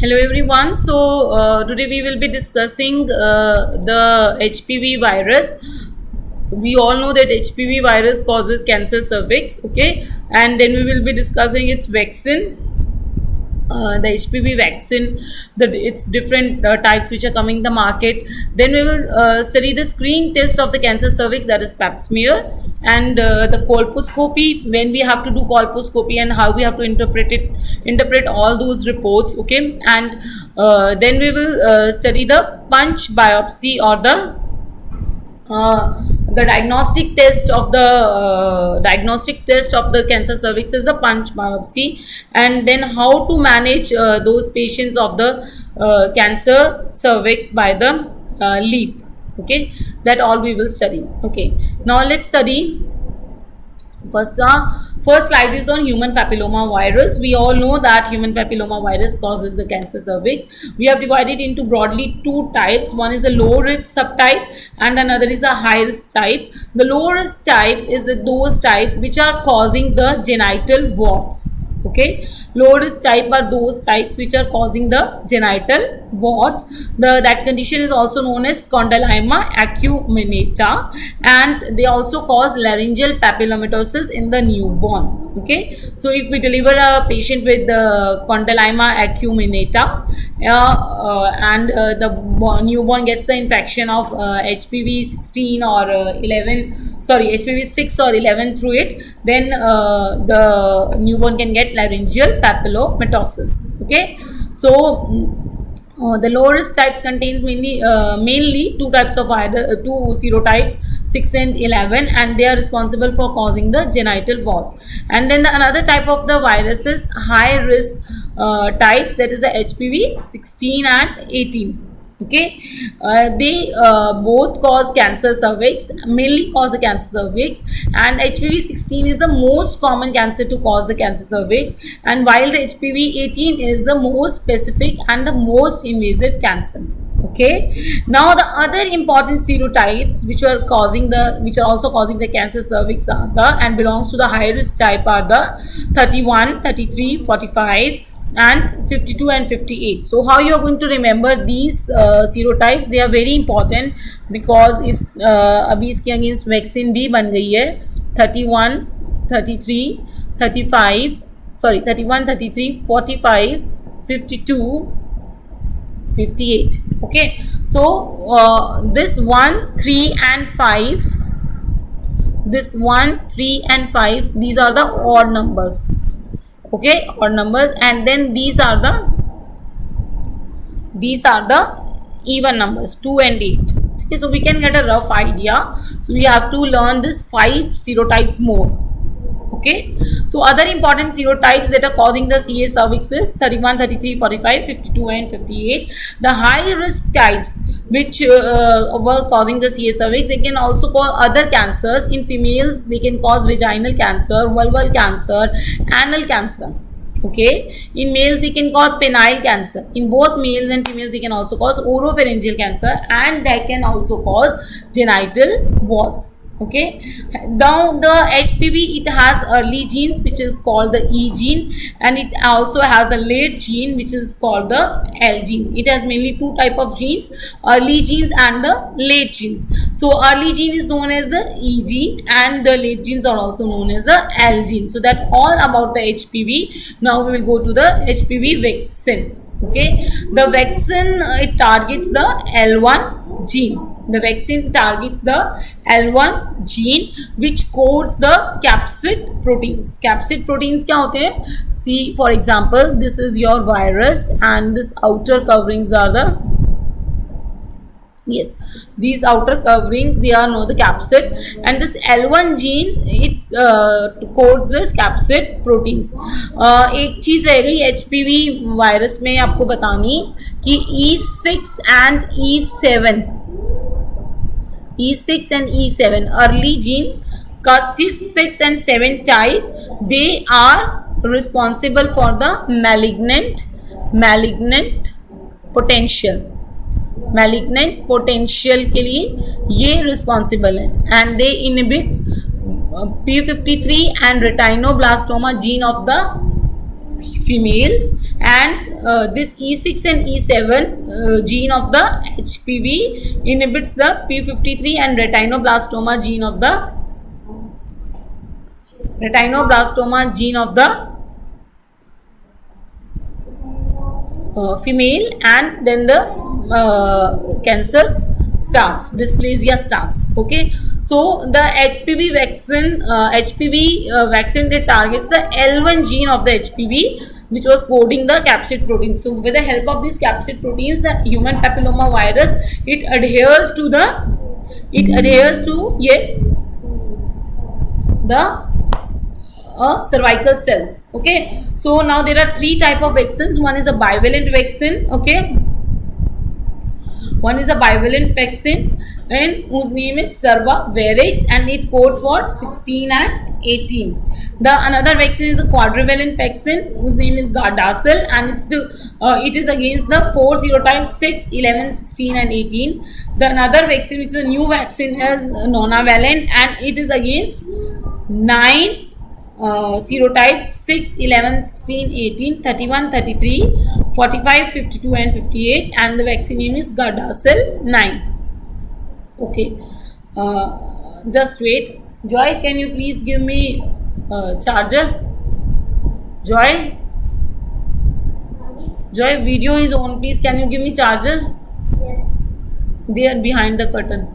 Hello everyone. Today we will be discussing the HPV virus. We all know that HPV virus causes cancer cervix, okay, and then we will be discussing its vaccine. The HPV vaccine, its different types which are coming the market. Then we will study the screening test of the cancer cervix, that is Papsmear, and the colposcopy, when we have to do colposcopy and how we have to interpret all those reports, okay. And then we will study the punch biopsy, or the diagnostic test of the cancer cervix is the punch biopsy, and then how to manage those patients of the cancer cervix by the Leep. Okay, that all we will study. Okay, now let's study. First slide is on human papilloma virus. We all know that human papilloma virus causes the cancer cervix. We have divided into broadly two types. One is the low risk subtype and another is a high risk type. The low risk type is those type which are causing the genital warts. Okay, low risk type are those types which are causing the genital warts. That condition is also known as condyloma acuminata, and they also cause laryngeal papillomatosis in the newborn. Okay, so if we deliver a patient with the condyloma acuminata and the newborn gets the infection of HPV 16 or 11, sorry, HPV 6 or 11 through it, then the newborn can get laryngeal papillomatosis. Okay, so the low risk types contains mainly two types of two serotypes, 6 and 11, and they are responsible for causing the genital warts. And then another type of the virus is high risk types, that is the HPV 16 and 18. Okay, they both cause cancer cervix, mainly cause the cancer cervix, and HPV 16 is the most common cancer to cause the cancer cervix, and while the HPV 18 is the most specific and the most invasive cancer. Okay, now the other important serotypes which are also causing the cancer cervix are and belongs to the high risk type are the 31, 33, 45 and 52 and 58. So how you are going to remember these serotypes? They are very important because अभी इसके against vaccine भी बन गई है 31, 33, 35, sorry 31, 33, 45, 52, 58. Okay, so this 1, 3 and 5, this 1, 3 and 5, these are the odd numbers. Okay, odd numbers, and then these are the even numbers, 2 and 8. Okay, so we can get a rough idea. So we have to learn this 5 serotypes more. Okay, so other important serotypes that are causing the CA cervix is 31, 33, 45, 52 and 58. The high risk types which were causing the CA cervix, they can also cause other cancers. In females, they can cause vaginal cancer, vulval cancer, anal cancer. Okay, in males they can cause penile cancer. In both males and females they can also cause oropharyngeal cancer, and they can also cause genital warts. Okay, now the HPV, it has early genes which is called the E gene, and it also has a late gene which is called the L gene. It has mainly two type of genes, early genes and the late genes. So early gene is known as the E gene and the late genes are also known as the L gene. So that all about the HPV. Now we will go to the HPV vaccine. Okay, the vaccine, it targets the L1 gene. The vaccine targets the L1 gene which codes the capsid proteins. Capsid proteins क्या होते हैं? See, for example, this is your virus and this outer coverings are the, yes, these outer coverings, they are known the capsid, and this L1 gene, it codes this capsid proteins. एक चीज रह गई HPV virus में आपको बतानी कि E6 and E7 early gene का 6 and 7 type, they are responsible for the malignant potential के लिए ये responsible है, and they inhibit P53 and retinoblastoma gene of the females, and this E6 and E7 gene of the HPV inhibits the P53 and retinoblastoma gene of the female, and then the cancer starts, dysplasia starts. Okay, so the HPV vaccine that targets the L1 gene of the HPV, which was coding the capsid protein. So with the help of these capsid proteins, the human papilloma virus, it adheres to yes, the cervical cells. Okay, so now there are three type of vaccines. One is a bivalent vaccine. Okay, one is a bivalent vaccine, and whose name is Cervarix, and it codes for 16 and 18. The another vaccine is a quadrivalent vaccine, whose name is Gardasil, and it is against the 4 serotypes 6, 11, 16 and 18. The another vaccine, which is a new vaccine, is nonavalent, and it is against 9 serotypes 6, 11, 16, 18, 31, 33, 45, 52 and 58, and the vaccine name is Gardasil 9. Okay, just wait. Joy, can you please give me charger? Joy, video is on. Please, can you give me charger? Yes. They are behind the curtain.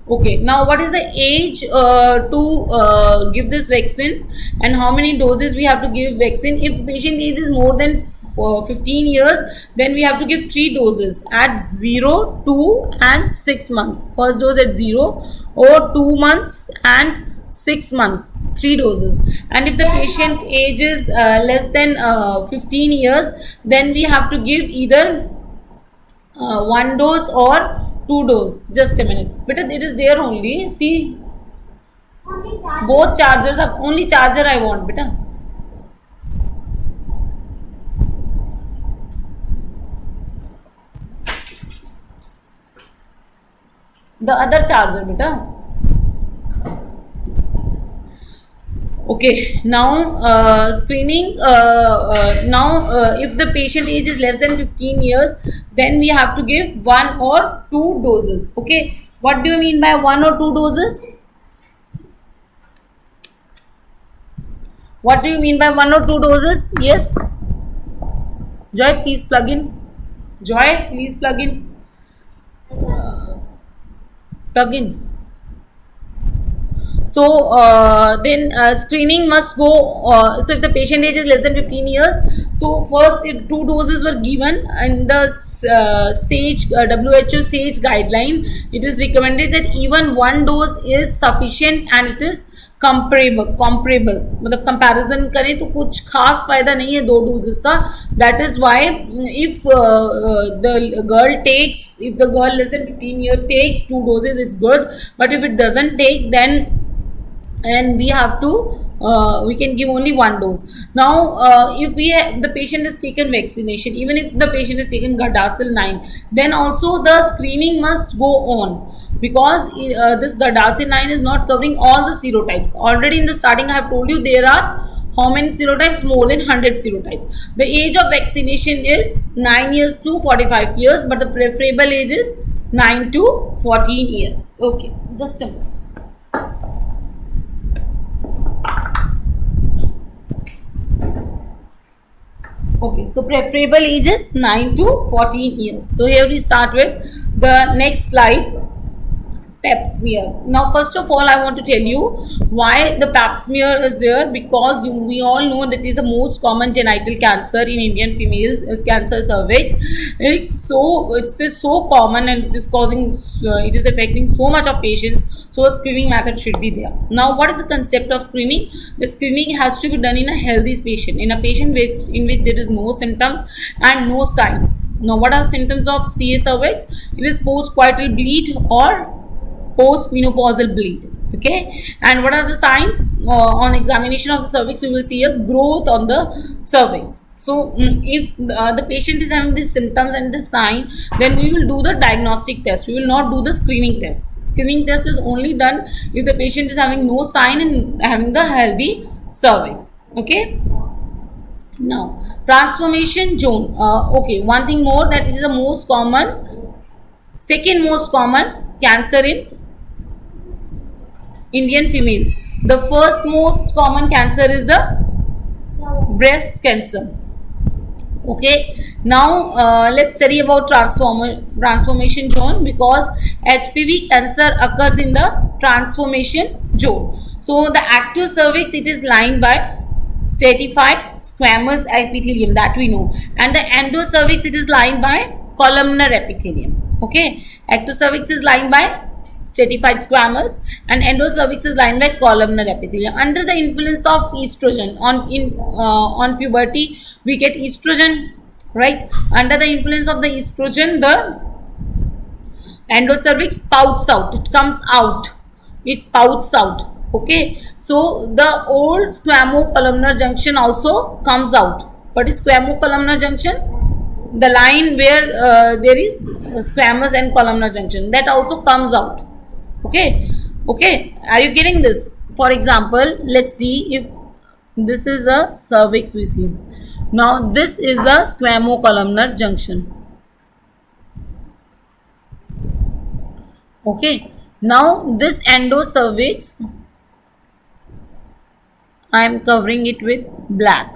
Okay, now what is the age to give this vaccine, and how many doses we have to give vaccine? If patient age is more than 15 years, then we have to give 3 doses at 0, 2 and 6 months. First dose at 0 or 2 months and 6 months, 3 doses. And if the patient age is less than 15 years, then we have to give either 1 dose or 2 dose. Just a minute, but it is there only. See, both chargers are only charger I want, beta. The other charger, beta. Okay, now screening. If the patient age is less than 15 years, then we have to give 1 or 2 doses. Okay, what do you mean by 1 or 2 doses? What do you mean by 1 or 2 doses? Yes. Joy, please plug in. Joy, please plug in. Plug in. So then screening must go. So if the patient age is less than 15 years, so first 2 doses were given in the SAGE WHO SAGE guideline. It is recommended that even 1 dose is sufficient, and it is comparable. मतलब comparison करें तो कुछ खास फायदा नहीं है 2 doses का. That is why if the girl less than 15 years takes 2 doses, it's good. But if it doesn't take, then and we have to we can give only 1 dose. Now if the patient has taken vaccination, even if the patient has taken Gardasil 9, then also the screening must go on, because this Gardasil 9 is not covering all the serotypes. Already in the starting I have told you there are how many serotypes? More than 100 serotypes. The age of vaccination is 9 years to 45 years, but the preferable age is 9 to 14 years. Okay, just a minute. Okay, so preferable age is 9 to 14 years. So here we start with the next slide, Papsmear. Now first of all I want to tell you why the Papsmear is there, because we all know that is the most common genital cancer in Indian females is cancer cervix. It's so common, and it is causing it is affecting so much of patients, so a screening method should be there. Now what is the concept of screening? The screening has to be done in a healthy patient, in a patient in which there is no symptoms and no signs. Now what are symptoms of CA cervix? It is postcoital bleed or postmenopausal bleed. Okay, and what are the signs? On examination of the cervix we will see a growth on the cervix. So if the patient is having these symptoms and the sign, then we will do the diagnostic test. We will not do the screening test. Screening test is only done if the patient is having no sign and having the healthy cervix. Okay, Now, transformation zone. Okay, one thing more, that it is the most common, second most common cancer in Indian females. The first most common cancer is the breast cancer. Okay, now let's study about transformation zone, because HPV cancer occurs in the transformation zone. So the active cervix, it is lined by stratified squamous epithelium, that we know, and the endocervix, it is lined by columnar epithelium. Okay, active cervix is lined by stratified squamous and endocervix is lined by columnar epithelium. Under the influence of estrogen, on puberty we get estrogen, right? Under the influence of the estrogen, the endocervix pouts out, it comes out, it pouts out. Okay, so the old squamo-columnar junction also comes out. What is squamo-columnar junction? The line where there is squamous and columnar junction, that also comes out. Okay, okay, are you getting this? For example, let's see, if this is a cervix we see. Now this is the squamo-columnar junction. Okay, now this endocervix, I am covering it with black,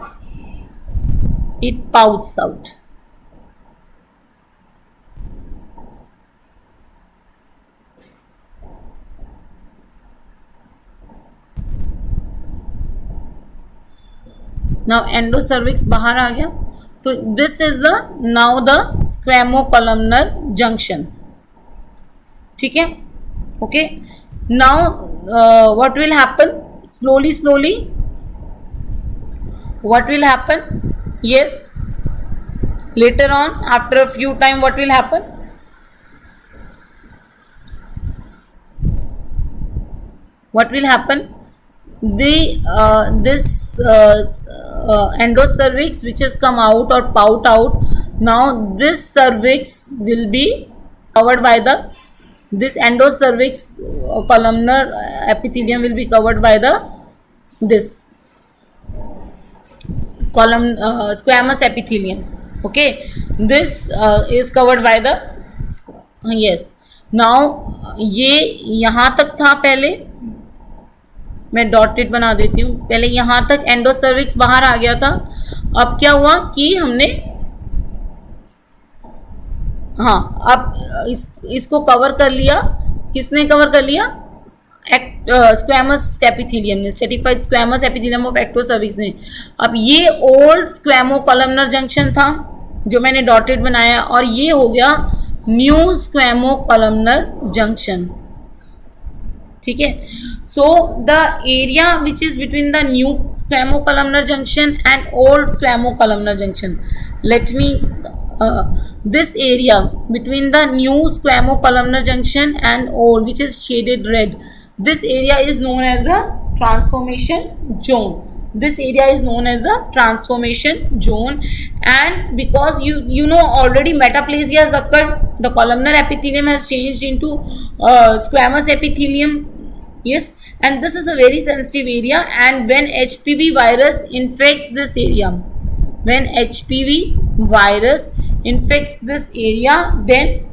it pouts out. Now endocervix बाहर आ गया, तो this is the now the squamo-columnar junction. ठीक है? Okay. Now what will happen? Slowly what will happen? Yes, later on, after a few time, what will happen? What will happen? This endocervix which has come out or pout out, now this cervix will be covered by the, this endocervix columnar epithelium will be covered by the this squamous epithelium. Okay, this is covered by the, yes. Now ये यहाँ तक था, पहले मैं dotted बना देती हूँ, पहले यहाँ तक एंडोसर्विक्स बाहर आ गया था. अब क्या हुआ कि हमने, हाँ, अब इसको कवर कर लिया. किसने कवर कर लिया? स्क्वैमस एपिथेलियम ने, स्ट्रेटिफाइड स्क्वैमस एपिथेलियम ऑफ एक्टोसर्विक्स ने. अब ये ओल्ड स्क्वैमो कॉलमनर जंक्शन था जो मैंने डॉटेड बनाया, और ये हो गया न्यू स्क्वैमो कॉलमनर जंक्शन. ठीक है. So the area which is between the new squamocolumnar junction and old squamocolumnar junction, let me this area between the new squamo-columnar junction and old, which is shaded red, this area is known as the transformation zone. This area is known as the transformation zone. And because you know already metaplasia has occurred, the columnar epithelium has changed into squamous epithelium. Yes, and this is a very sensitive area, and when HPV virus infects this area, when HPV virus infects this area, then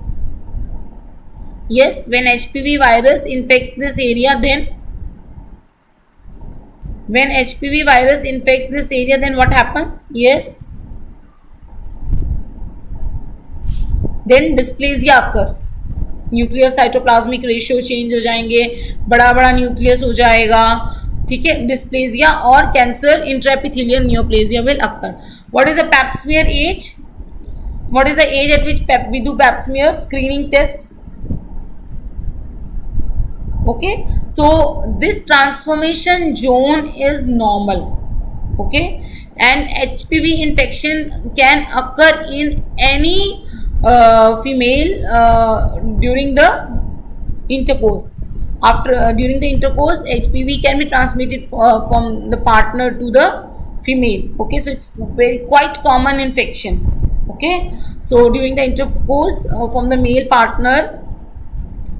yes, when HPV virus infects this area, then when HPV virus infects this area, then what happens? Yes, then dysplasia occurs. Nuclear cytoplasmic ratio change हो जाएंगे, बड़ा बड़ा nucleus हो जाएगा. ठीक है. Dysplasia और cancer intraepithelial neoplasia will occur. What is the pap smear age? What is the age at which we do Papsmear screening test? Okay, so this transformation zone is normal. Okay, and HPV infection can occur in any female during the intercourse. After during the intercourse, HPV can be transmitted from the partner to the female. Okay, so it's quite common infection. Okay, so during the intercourse from the male partner,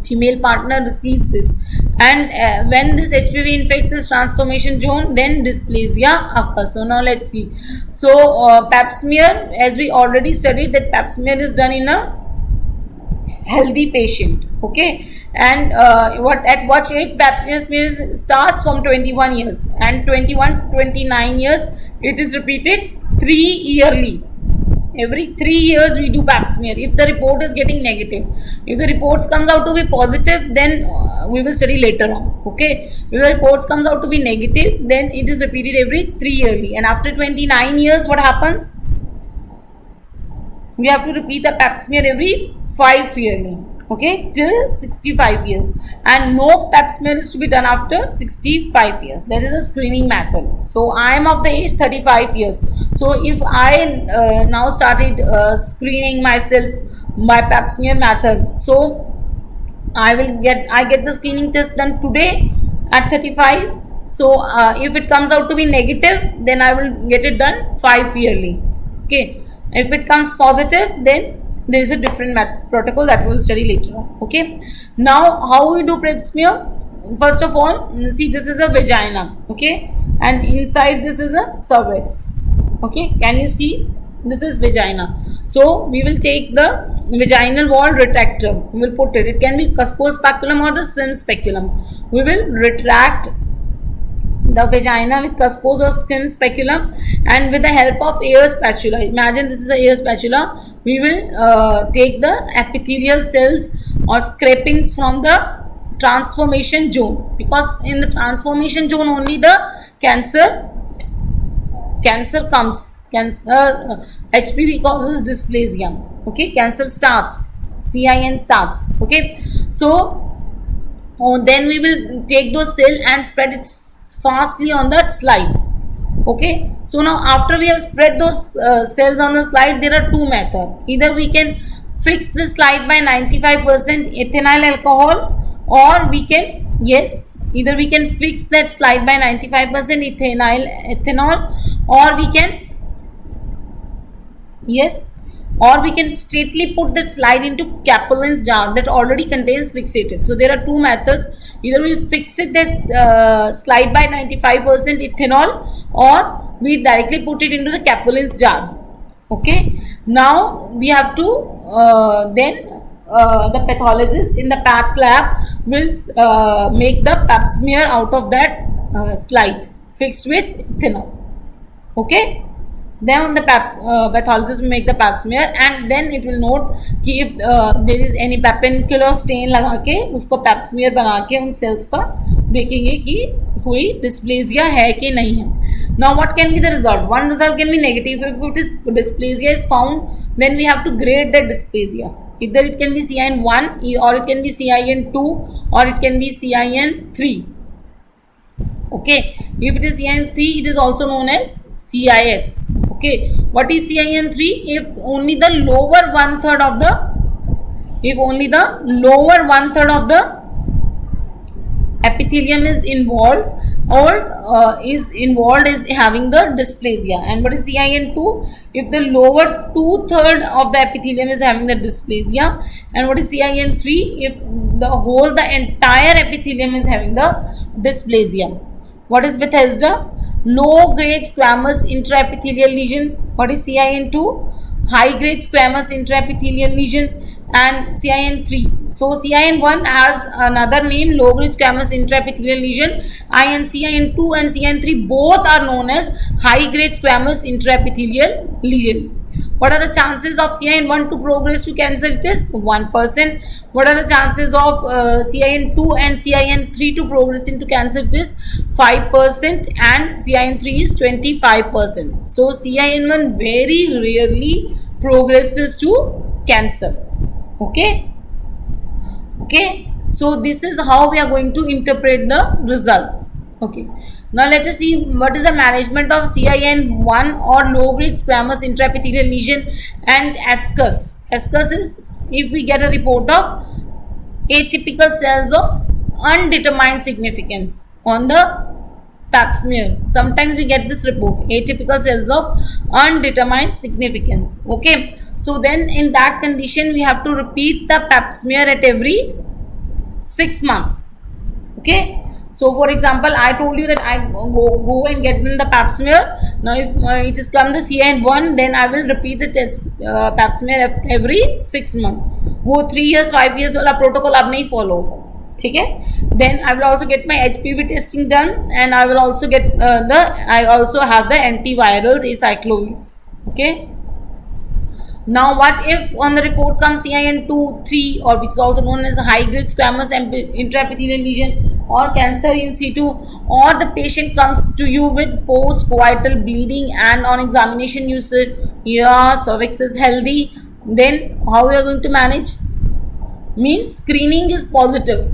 female partner receives this, And when this HPV infects this transformation zone, then dysplasia occurs. So now let's see. So pap smear, as we already studied, that pap smear is done in a healthy patient. Okay, and at what age pap smear starts? From 21 years, and 29 years it is repeated 3 yearly. Every 3 years we do pap smear. If the report is getting negative, if the reports comes out to be positive, then we will study later on. Okay, if the reports comes out to be negative, then it is repeated every 3 yearly. And after 29 years, what happens? We have to repeat the pap smear every 5 yearly. Okay, till 65 years, and no pap smear is to be done after 65 years. That is a screening method. So I am of the age 35 years. So if I now started screening myself by pap smear method, so I get the screening test done today at 35. So if it comes out to be negative, then I will get it done 5 yearly. Okay, if it comes positive, then there is a different protocol that we will study later on. Okay, now how we do pap smear? First of all, see, this is a vagina. Okay, and inside this is a cervix. Okay, can you see? This is vagina. So we will take the vaginal wall retractor. We will put it. It can be cuspo speculum or the slim speculum. We will retract the vagina with cuspos or skin speculum, and with the help of air spatula. Imagine this is a air spatula. We will take the epithelial cells or scrapings from the transformation zone, because in the transformation zone only the cancer comes. HPV causes dysplasia. Okay, cancer starts. CIN starts. Okay, so then we will take those cells and spread it fastly on that slide. Okay, so now after we have spread those cells on the slide, there are two methods. Either we can fix the slide by 95% ethynyl alcohol, or we can, either we can fix that slide by 95% ethanol, or we can, or we can straightly put that slide into capillans jar that already contains fixative. So there are two methods. Either we fix it that slide by 95% ethanol, or we directly put it into the capillans jar. Okay, now we have to the pathologist in the path lab will make the pap smear out of that slide fixed with ethanol. Okay, then the pathologist will make the pap smear, and then it will note कि if there is any papincular stain लगा के उसको pap smear बना के उन cells का देखेंगे कि कोई dysplasia है कि नहीं है. Now what can be the result? One result can be negative. If it is dysplasia is found, then we have to grade the dysplasia. Either it can be CIN1, or it can be CIN2, or it can be CIN3. Okay, if it is CIN3, it is also known as CIS. Okay, what is CIN3? If only the lower one third of the epithelium is involved, or is having the dysplasia. And what is CIN2? If the lower 2/3 of the epithelium is having the dysplasia. And what is CIN3? If the entire epithelium is having the dysplasia. What is Bethesda? Low grade squamous intraepithelial lesion. What is CIN2? High grade squamous intraepithelial lesion. And CIN3. So CIN1 has another name, low grade squamous intraepithelial lesion. CIN2 and CIN3 both are known as high grade squamous intraepithelial lesion. What are the chances of CIN1 to progress to cancer? It is 1%. What are the chances of CIN2 and CIN3 to progress into cancer? It is 5%, and CIN3 is 25%. So CIN1 very rarely progresses to cancer. Okay, so this is how we are going to interpret the results. Okay, now let us see what is the management of CIN1 or low grade squamous intraepithelial lesion and ASCUS. ASCUS is if we get a report of atypical cells of undetermined significance on the pap smear. Sometimes we get this report, atypical cells of undetermined significance. Okay, so then in that condition we have to repeat the pap smear at every 6 months. Okay. So for example, I told you that I go and get in the Papsmear. Now if it is come the CIN1, then I will repeat the test Papsmear every 6 months. वो 3 years 5 years वाला protocol अब नहीं follow होगा, ठीक है. Then I will also get my HPV testing done, and I will also get I also have the antivirals, acyclovir. Okay. Now, what if on the report comes CIN2, 3, or which is also known as high-grade squamous intraepithelial lesion or cancer in situ, or the patient comes to you with post-coital bleeding and on examination you say, yeah, cervix is healthy, then how we are going to manage? Means screening is positive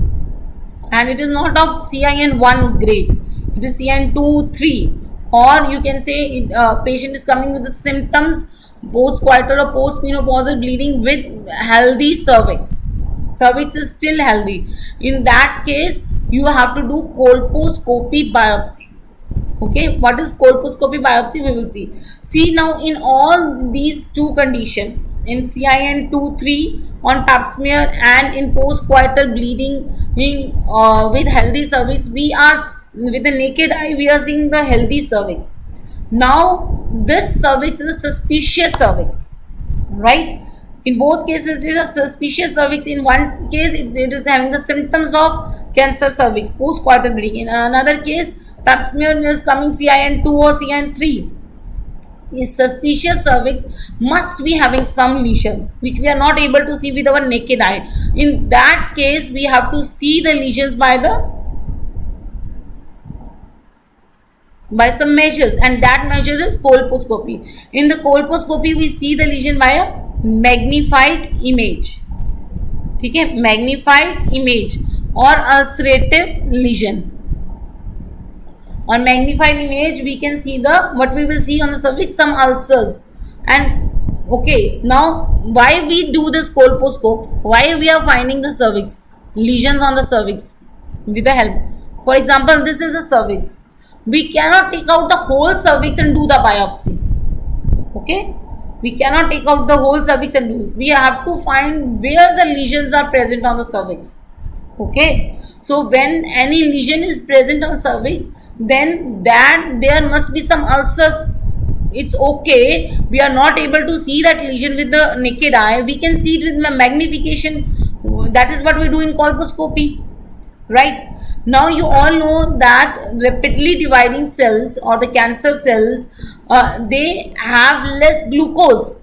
and it is not of CIN1 grade, it is CIN2, 3, or you can say patient is coming with the symptoms post-coital or post-menopausal bleeding with healthy cervix. Cervix is still healthy. In that case, you have to do colposcopy biopsy. Okay, what is colposcopy biopsy? We will see. See now, in all these two conditions, in CIN2, 3 on Papsmear and in post-coital bleeding with healthy cervix, we are with the naked eye we are seeing the healthy cervix. Now this cervix is a suspicious cervix, right? In both cases it is a suspicious cervix. In one case it is having the symptoms of cancer cervix, post-coital bleeding. In another case, Papsmear is coming CIN2 or CIN3. Is suspicious cervix must be having some lesions which we are not able to see with our naked eye. In that case, we have to see the lesions by some measures, and that measure is colposcopy. In the colposcopy, we see the lesion by a magnified image. ठीक है, magnified image or ulcerative lesion. On magnified image, we can see what we will see on the cervix, some ulcers. And okay, now why we do this colposcope? Why we are finding the cervix, lesions on the cervix with the help? For example, this is a cervix. We cannot take out the whole cervix and do the biopsy. Okay, we cannot take out the whole cervix and do this. We have to find where the lesions are present on the cervix. Okay, so when any lesion is present on cervix, then that there must be some ulcers. It's okay, we are not able to see that lesion with the naked eye, we can see it with magnification. That is what we do in colposcopy, right? Now you all know that rapidly dividing cells or the cancer cells, they have less glucose.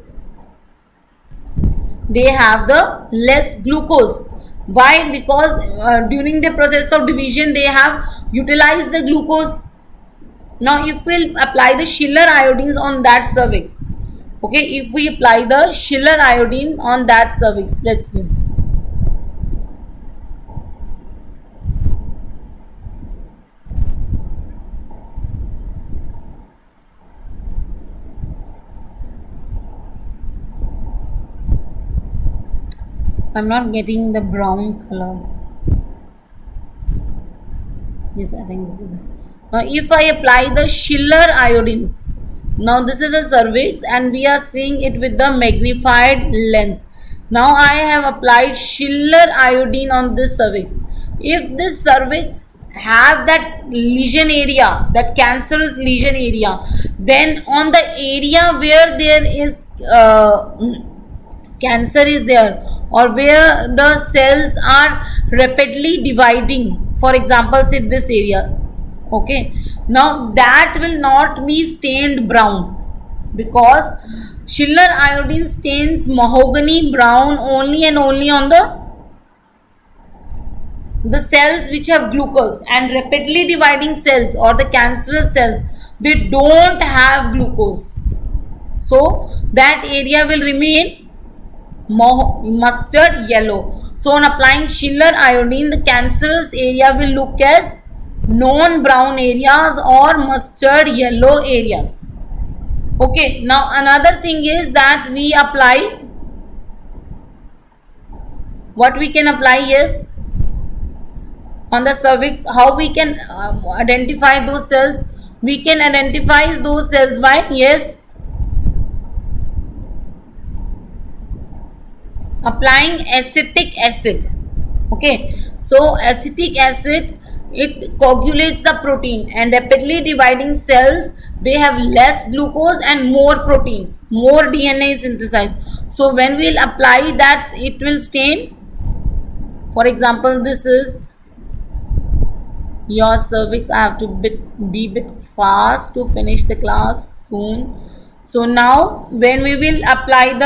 They have the less glucose. Why? Because during the process of division, they have utilized the glucose. Now, if we apply the Schiller iodines on that cervix, okay, if we apply the Schiller iodine on that cervix, let's see. I'm not getting the brown color. Yes, I think this is it. Now, if I apply the Schiller iodines, now this is a cervix and we are seeing it with the magnified lens. Now, I have applied Schiller iodine on this cervix. If this cervix have that lesion area, that cancerous lesion area, then on the area where there is cancer is there, or where the cells are rapidly dividing, for example, say this area, okay, now that will not be stained brown, because Schiller iodine stains mahogany brown only and only on the cells which have glucose, and rapidly dividing cells or the cancerous cells, they don't have glucose, so that area will remain mustard yellow. So on applying Schiller iodine, the cancerous area will look as non-brown areas or mustard yellow areas. Okay, now another thing is that we apply, what we can apply is on the cervix. How we can identify those cells? We can identify those cells by, yes, applying acetic acid. Okay, so acetic acid it coagulates the protein, and rapidly dividing cells, they have less glucose and more proteins, more DNA is synthesized. So when we'll apply that, it will stain. For example, this is your cervix. I have to be bit fast to finish the class soon. So now when we will apply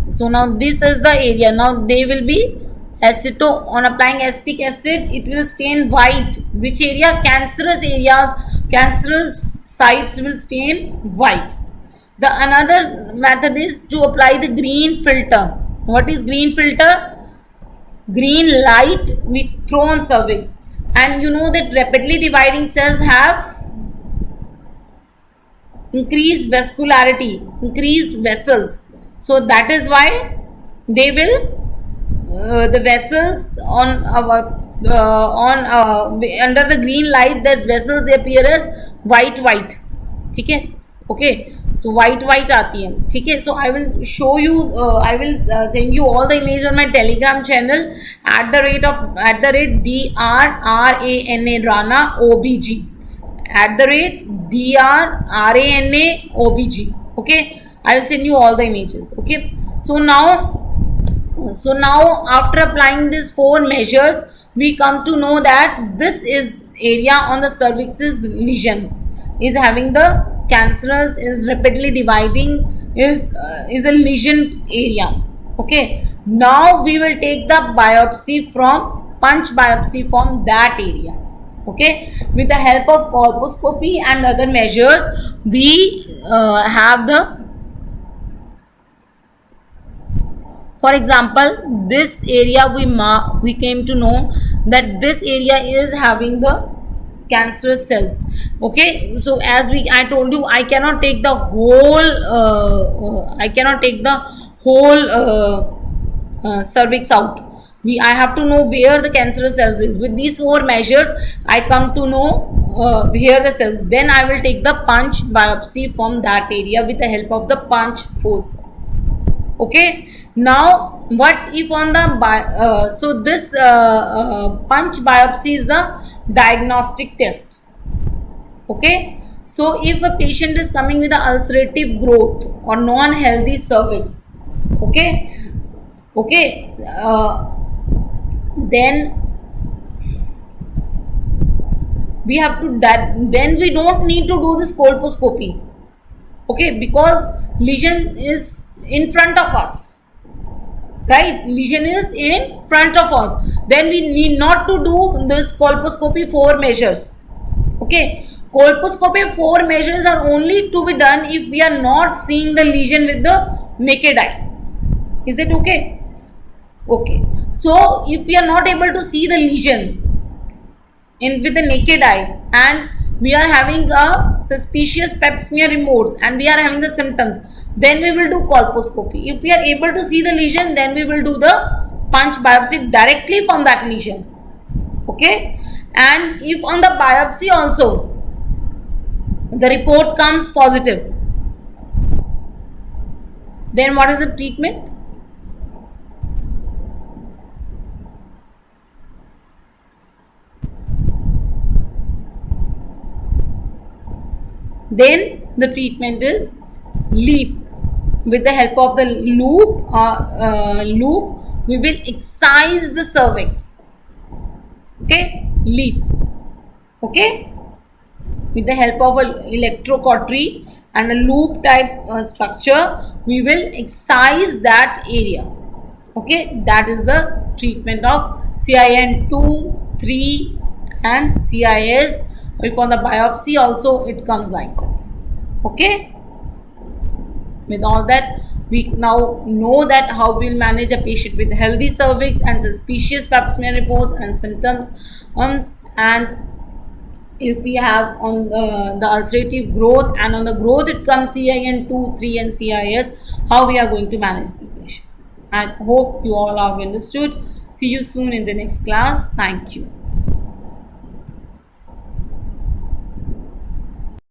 so now this is the area. Now they will be on applying acetic acid, it will stain white. Which area? Cancerous areas, cancerous sites will stain white. The another method is to apply the green filter. What is green filter? Green light we throw on cervix, and you know that rapidly dividing cells have increased vascularity, increased vessels. So that is why they will the vessels on our under the green light, those vessels they appear as white. ठीक है? Okay, so white आती है. ठीक है? So I will show you, I will send you all the image on my Telegram channel at the rate DRRANA Rana OBG, at the rate DRRANA OBG. Okay, I will send you all the images. Okay, so now after applying these 4 measures, we come to know that this is area on the cervix's lesion is having the cancerous, is rapidly dividing, is a lesion area. Okay, now we will take the biopsy from punch biopsy from that area. Okay, with the help of colposcopy and other measures, we have the, for example, this area we came to know that this area is having the cancerous cells. Okay, so as I told you, I cannot take the whole cervix out. I have to know where the cancerous cells is. With these 4 measures, I come to know where the cells. Then I will take the punch biopsy from that area with the help of the punch force. Okay, now what if on the so this punch biopsy is the diagnostic test. Okay, so if a patient is coming with the ulcerative growth or non-healthy cervix, then we have to then we don't need to do this colposcopy. Okay, because lesion is in front of us, right? Lesion is in front of us. Then we need not to do this colposcopy 4 measures. Okay, colposcopy 4 measures are only to be done if we are not seeing the lesion with the naked eye. Is it okay? Okay, so if we are not able to see the lesion with the naked eye, and we are having a suspicious Papsmear remotes, and we are having the symptoms, then we will do colposcopy. If we are able to see the lesion, then we will do the punch biopsy directly from that lesion. Okay, and if on the biopsy also the report comes positive, then what is the treatment? Then the treatment is Leep. With the help of the loop, we will excise the cervix. Okay, Leep. Okay, with the help of an electrocautery and a loop type structure, we will excise that area. Okay, that is the treatment of CIN 2, 3 and CIS. If on the biopsy also it comes like that. Okay, with all that, we now know that how we will manage a patient with healthy cervix and suspicious Papsmear reports and symptoms, and if we have on the ulcerative growth, and on the growth it comes CIN 2, 3 and CIS, how we are going to manage the patient. I hope you all have understood. See you soon in the next class. Thank you.